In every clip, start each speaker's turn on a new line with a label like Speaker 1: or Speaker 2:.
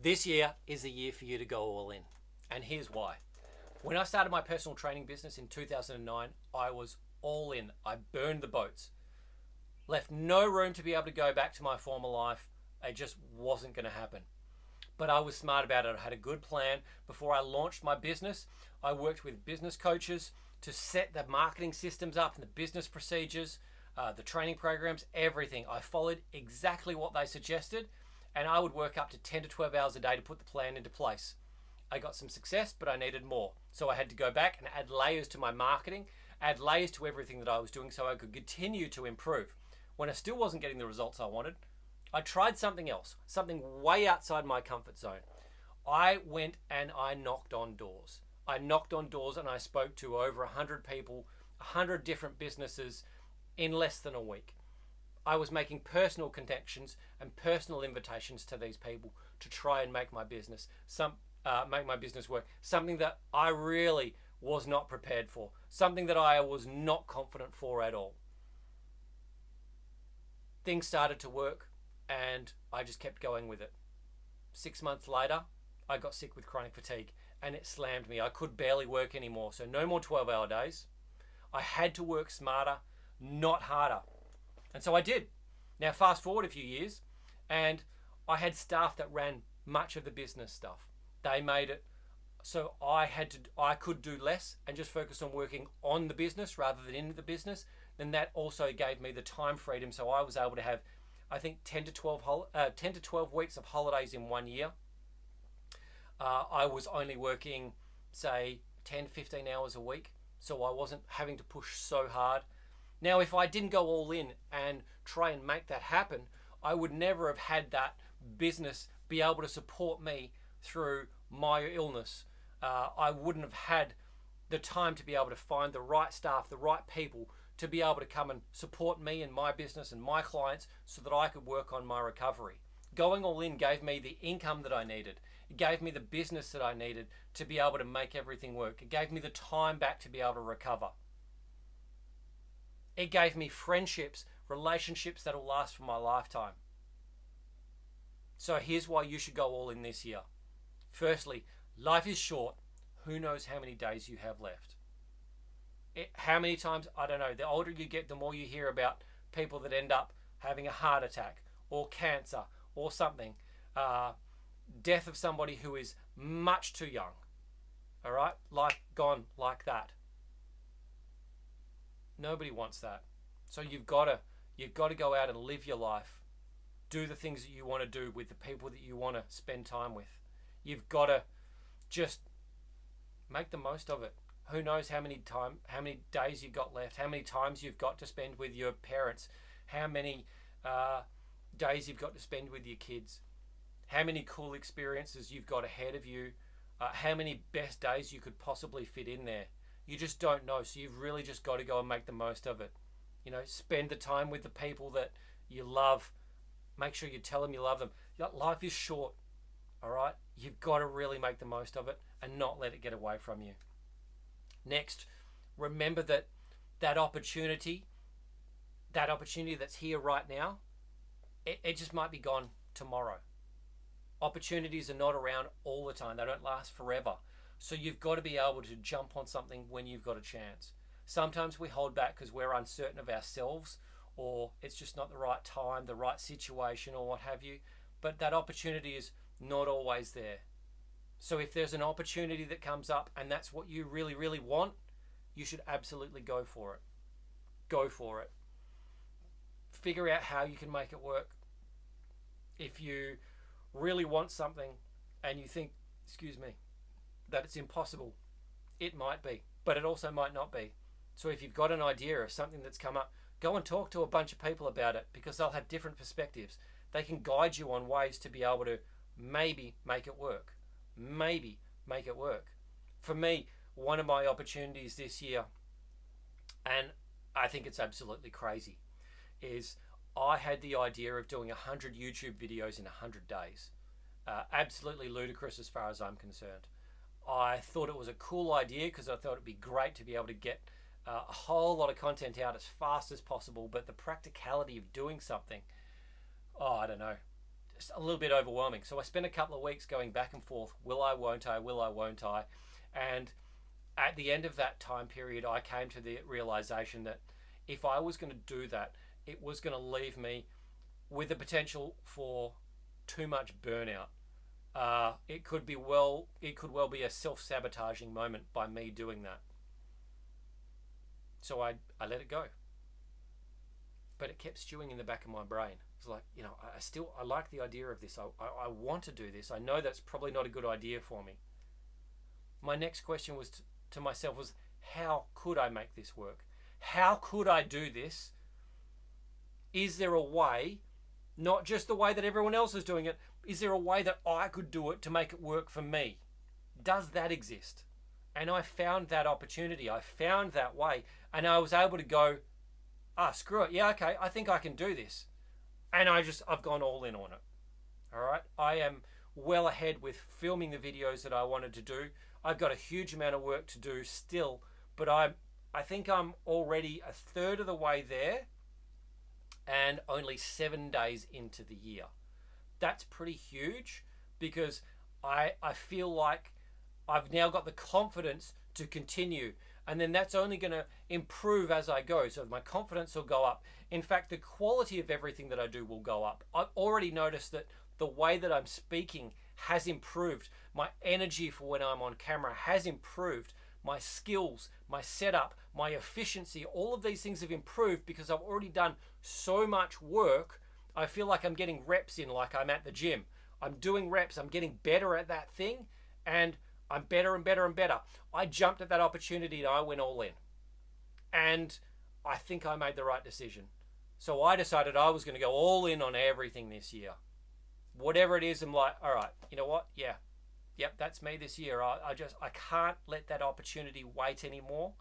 Speaker 1: This year is a year for you to go all in. And here's why. When I started my personal training business in 2009, I was all in. I burned the boats. Left no room to be able to go back to my former life. It just wasn't going to happen. But I was smart about it. I had a good plan. Before I launched my business, I worked with business coaches to set the marketing systems up and the business procedures, the training programs, everything. I followed exactly what they suggested, and I would work up to 10 to 12 hours a day to put the plan into place. I got some success, but I needed more. So I had to go back and add layers to my marketing, add layers to everything that I was doing so I could continue to improve. When I still wasn't getting the results I wanted, I tried something else, something way outside my comfort zone. I went and I knocked on doors. I knocked on doors and I spoke to over 100 people, 100 different businesses in less than a week. I was making personal connections and personal invitations to these people to try and make my business work. Something that I really was not prepared for. Something that I was not confident for at all. Things started to work and I just kept going with it. 6 months later, I got sick with chronic fatigue and it slammed me. I could barely work anymore. So no more 12-hour days. I had to work smarter, not harder. And so I did. Now fast forward a few years and I had staff that ran much of the business stuff. They made it so I could do less and just focus on working on the business rather than in the business. Then that also gave me the time freedom, so I was able to have, I think, 10 to 12 weeks of holidays in 1 year. I was only working, say, 10, 15 hours a week, so I wasn't having to push so hard. Now, if I didn't go all in and try and make that happen, I would never have had that business be able to support me through my illness. I wouldn't have had the time to be able to find the right staff, the right people to be able to come and support me and my business and my clients so that I could work on my recovery. Going all in gave me the income that I needed. It gave me the business that I needed to be able to make everything work. It gave me the time back to be able to recover. It gave me friendships, relationships that will last for my lifetime. So here's why you should go all in this year. Firstly, life is short. Who knows how many days you have left? How many times, I don't know, the older you get, the more you hear about people that end up having a heart attack or cancer or something. Death of somebody who is much too young. All right? Life gone like that. Nobody wants that. So you've got to go out and live your life. Do the things that you want to do with the people that you want to spend time with. You've got to just make the most of it. Who knows how many days you've got left, how many times you've got to spend with your parents, how many days you've got to spend with your kids, how many cool experiences you've got ahead of you, how many best days you could possibly fit in there. You just don't know, so you've really just got to go and make the most of it. You know, spend the time with the people that you love. Make sure you tell them you love them. Life is short, all right? You've got to really make the most of it and not let it get away from you. Next, remember that opportunity that's here right now, it just might be gone tomorrow. Opportunities are not around all the time. They don't last forever. So you've got to be able to jump on something when you've got a chance. Sometimes we hold back because we're uncertain of ourselves, or it's just not the right time, the right situation, or what have you. But that opportunity is not always there. So if there's an opportunity that comes up and that's what you really, really want, you should absolutely go for it. Go for it. Figure out how you can make it work. If you really want something and you think, that it's impossible, it might be, but it also might not be. So if you've got an idea of something that's come up, go and talk to a bunch of people about it because they'll have different perspectives. They can guide you on ways to be able to maybe make it work. Maybe make it work. For me, one of my opportunities this year, and I think it's absolutely crazy, is I had the idea of doing 100 YouTube videos in 100 days. Absolutely ludicrous as far as I'm concerned. I thought it was a cool idea because I thought it'd be great to be able to get a whole lot of content out as fast as possible, but the practicality of doing something, I don't know, just a little bit overwhelming. So I spent a couple of weeks going back and forth. Will I, won't I? Will I, won't I? And at the end of that time period, I came to the realization that if I was going to do that, it was going to leave me with the potential for too much burnout. It could well be a self-sabotaging moment by me doing that. So I let it go. But it kept stewing in the back of my brain. It's like, I like the idea of this. I want to do this. I know that's probably not a good idea for me. My next question was to myself was, how could I make this work? How could I do this? Is there a way, not just the way that everyone else is doing it, is there a way that I could do it to make it work for me? Does that exist? And I found that opportunity. I found that way. And I was able to go, screw it. Yeah, okay, I think I can do this. And I've gone all in on it. All right. I am well ahead with filming the videos that I wanted to do. I've got a huge amount of work to do still, but I think I'm already a third of the way there and only 7 days into the year. That's pretty huge because I feel like I've now got the confidence to continue, and then that's only going to improve as I go. So my confidence will go up. In fact, the quality of everything that I do will go up. I've already noticed that the way that I'm speaking has improved. My energy for when I'm on camera has improved. My skills, my setup, my efficiency, all of these things have improved because I've already done so much work. I feel like I'm getting reps in, like I'm at the gym. I'm doing reps. I'm getting better at that thing, and I'm better and better and better. I jumped at that opportunity and I went all in. And I think I made the right decision. So I decided I was going to go all in on everything this year. Whatever it is, I'm like, all right, you know what? Yeah. Yep, that's me this year. I can't let that opportunity wait anymore.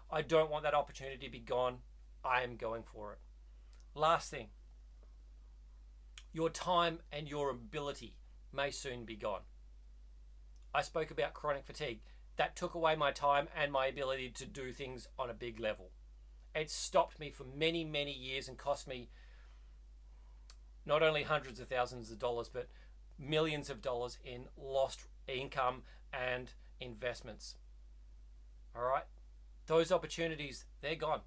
Speaker 1: I don't want that opportunity to be gone. I am going for it. Last thing. Your time and your ability may soon be gone. I spoke about chronic fatigue. That took away my time and my ability to do things on a big level. It stopped me for many, many years and cost me not only hundreds of thousands of dollars, but millions of dollars in lost income and investments. All right? Those opportunities, they're gone.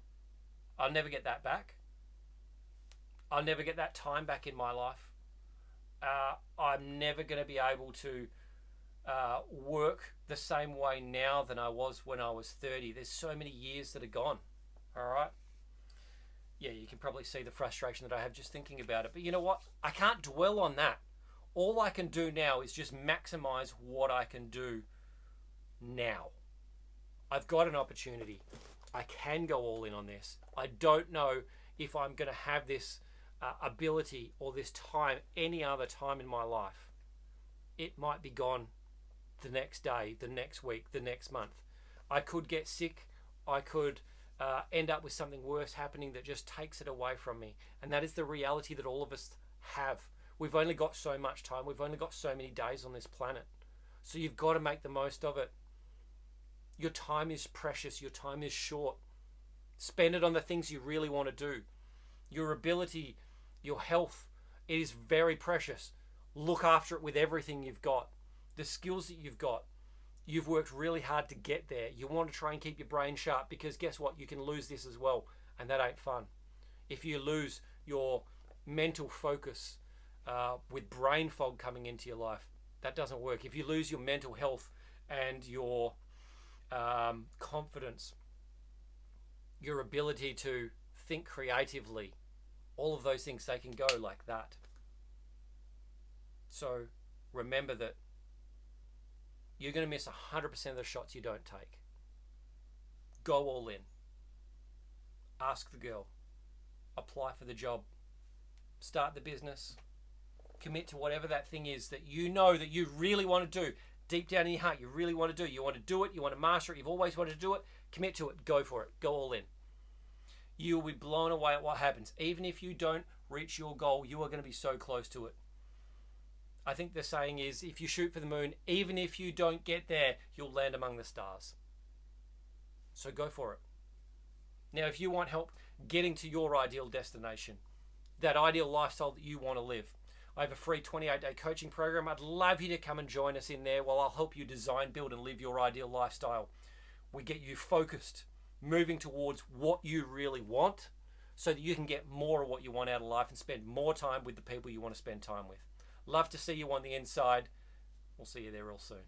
Speaker 1: I'll never get that back. I'll never get that time back in my life. I'm never going to be able to work the same way now than I was when I was 30. There's so many years that are gone. All right? Yeah, you can probably see the frustration that I have just thinking about it. But you know what? I can't dwell on that. All I can do now is just maximize what I can do now. I've got an opportunity. I can go all in on this. I don't know if I'm going to have this ability or this time any other time in my life. It might be gone the next day, the next week, the next month. I could get sick. I could end up with something worse happening that just takes it away from me. And that is the reality that all of us have. We've only got so much time. We've only got so many days on this planet. So you've got to make the most of it. Your time is precious. Your time is short. Spend it on the things you really want to do. Your ability, your health, it is very precious. Look after it with everything you've got. The skills that you've got. You've worked really hard to get there. You want to try and keep your brain sharp because guess what? You can lose this as well. And that ain't fun. If you lose your mental focus with brain fog coming into your life, that doesn't work. If you lose your mental health and your confidence, your ability to think creatively, all of those things, they can go like that. So remember that you're going to miss 100% of the shots you don't take. Go all in. Ask the girl. Apply for the job. Start the business. Commit to whatever that thing is that you know that you really want to do. Deep down in your heart, you really want to do. You want to do it. You want to master it. You've always wanted to do it. Commit to it. Go for it. Go all in. You will be blown away at what happens. Even if you don't reach your goal, you are going to be so close to it. I think the saying is, if you shoot for the moon, even if you don't get there, you'll land among the stars. So go for it. Now, if you want help getting to your ideal destination, that ideal lifestyle that you want to live, I have a free 28-day coaching program. I'd love you to come and join us in there while I'll help you design, build, and live your ideal lifestyle. We get you focused, moving towards what you really want so that you can get more of what you want out of life and spend more time with the people you want to spend time with. Love to see you on the inside. We'll see you there real soon.